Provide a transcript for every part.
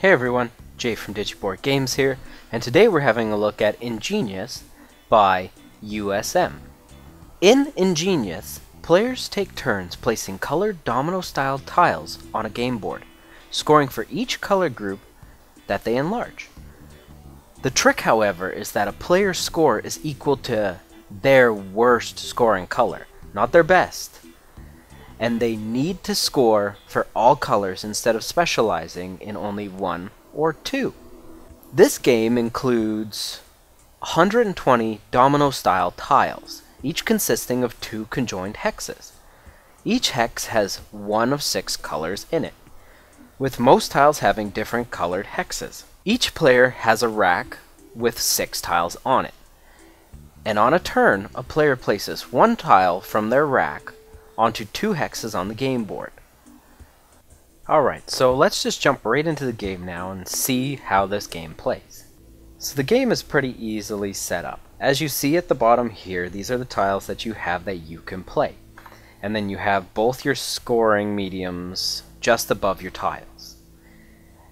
Hey everyone, Jay from Digiboard Games here, and today we're having a look at Ingenious by USM. In Ingenious, players take turns placing colored domino-style tiles on a game board, scoring for each color group that they enlarge. The trick, however, is that a player's score is equal to their worst scoring color, not their best. And they need to score for all colors instead of specializing in only one or two. This game includes 120 domino-style tiles, each consisting of 2 conjoined hexes. Each hex has one of 6 colors in it, with most tiles having different colored hexes. Each player has a rack with 6 tiles on it, and on a turn, a player places 1 tile from their rack onto 2 hexes on the game board. Alright, so let's just jump right into the game now and see how this game plays. So the game is pretty easily set up. As you see at the bottom here, these are the tiles that you have that you can play. And then you have both your scoring mediums just above your tiles.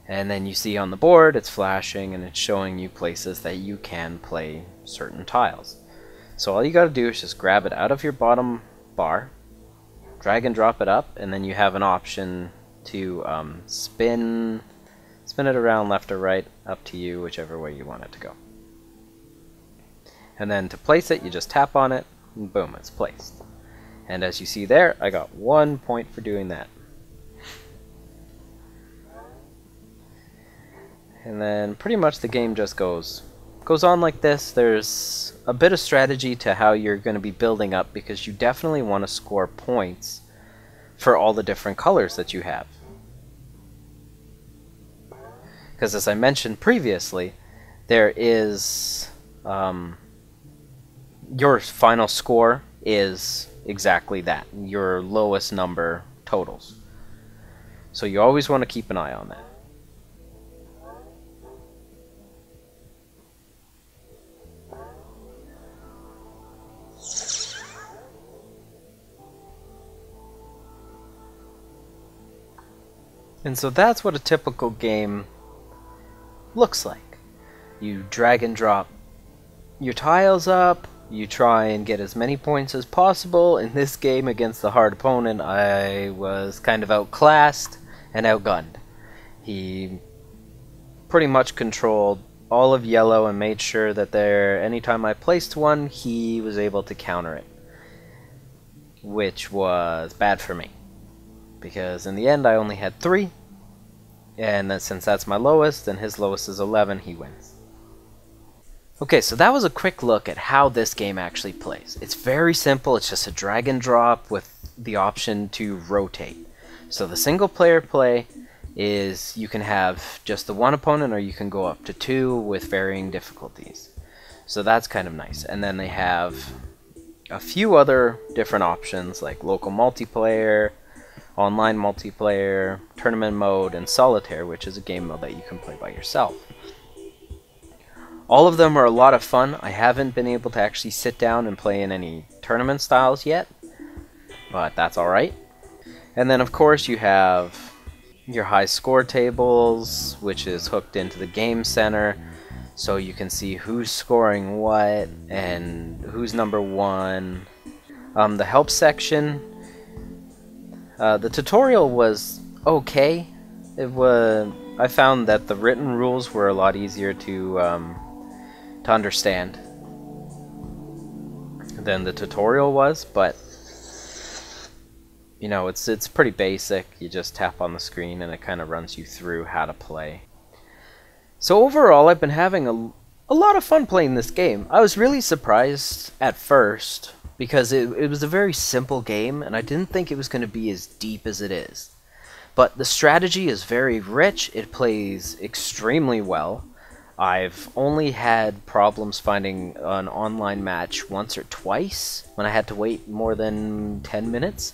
And then you see on the board, it's flashing and it's showing you places that you can play certain tiles. So all you gotta do is just grab it out of your bottom bar, drag and drop it up, and then you have an option to spin it around left or right, up to you, whichever way you want it to go. And then to place it, you just tap on it, and boom, it's placed. And as you see there, I got 1 point for doing that. And then pretty much the game just goes on like this. There's a bit of strategy to how you're going to be building up, because you definitely want to score points for all the different colors that you have. Because as I mentioned previously, there is your final score is exactly that, your lowest number totals. So you always want to keep an eye on that. And so that's what a typical game looks like. You drag and drop your tiles up, you try and get as many points as possible. In this game against the hard opponent, I was kind of outclassed and outgunned. He pretty much controlled all of yellow and made sure that anytime I placed one, he was able to counter it, which was bad for me, because in the end I only had 3, and then since that's my lowest and his lowest is 11, he wins. Okay, so that was a quick look at how this game actually plays. It's very simple. It's just a drag and drop with the option to rotate. So the single player play is you can have just the 1 opponent, or you can go up to 2 with varying difficulties. So that's kind of nice. And then they have a few other different options like local multiplayer, online multiplayer, tournament mode, and solitaire, which is a game mode that you can play by yourself. All of them are a lot of fun. I haven't been able to actually sit down and play in any tournament styles yet, but that's alright. And then of course you have your high score tables, which is hooked into the game center, so you can see who's scoring what and who's number 1. The help section, the tutorial was okay. I found that the written rules were a lot easier to understand than the tutorial was, but you know, it's pretty basic. You just tap on the screen and it kind of runs you through how to play. So overall, I've been having a lot of fun playing this game. I was really surprised at first, because it was a very simple game, and I didn't think it was going to be as deep as it is. But the strategy is very rich. It plays extremely well. I've only had problems finding an online match once or twice when I had to wait more than 10 minutes.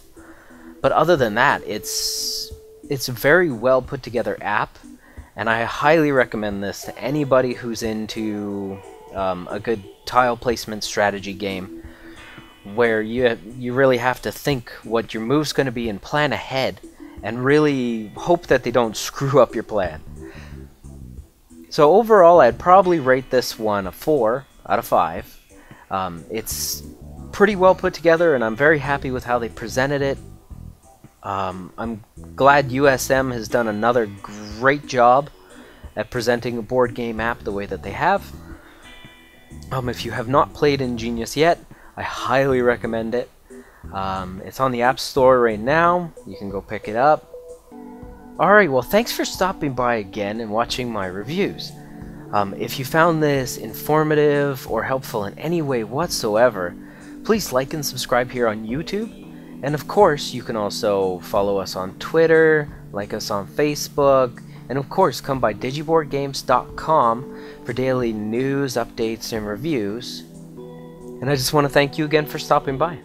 But other than that, it's a very well put together app, and I highly recommend this to anybody who's into a good tile placement strategy game, where you really have to think what your move's going to be and plan ahead, and really hope that they don't screw up your plan. So overall, I'd probably rate this one a 4 out of 5. It's pretty well put together, and I'm very happy with how they presented it. I'm glad USM has done another great job at presenting a board game app the way that they have. If you have not played Ingenious yet, I highly recommend it. It's on the App Store right now. You can go pick it up. Alright, well, thanks for stopping by again and watching my reviews. If you found this informative or helpful in any way whatsoever, please like and subscribe here on YouTube. And of course, you can also follow us on Twitter, like us on Facebook, and of course, come by digiboardgames.com for daily news, updates, and reviews. And I just want to thank you again for stopping by.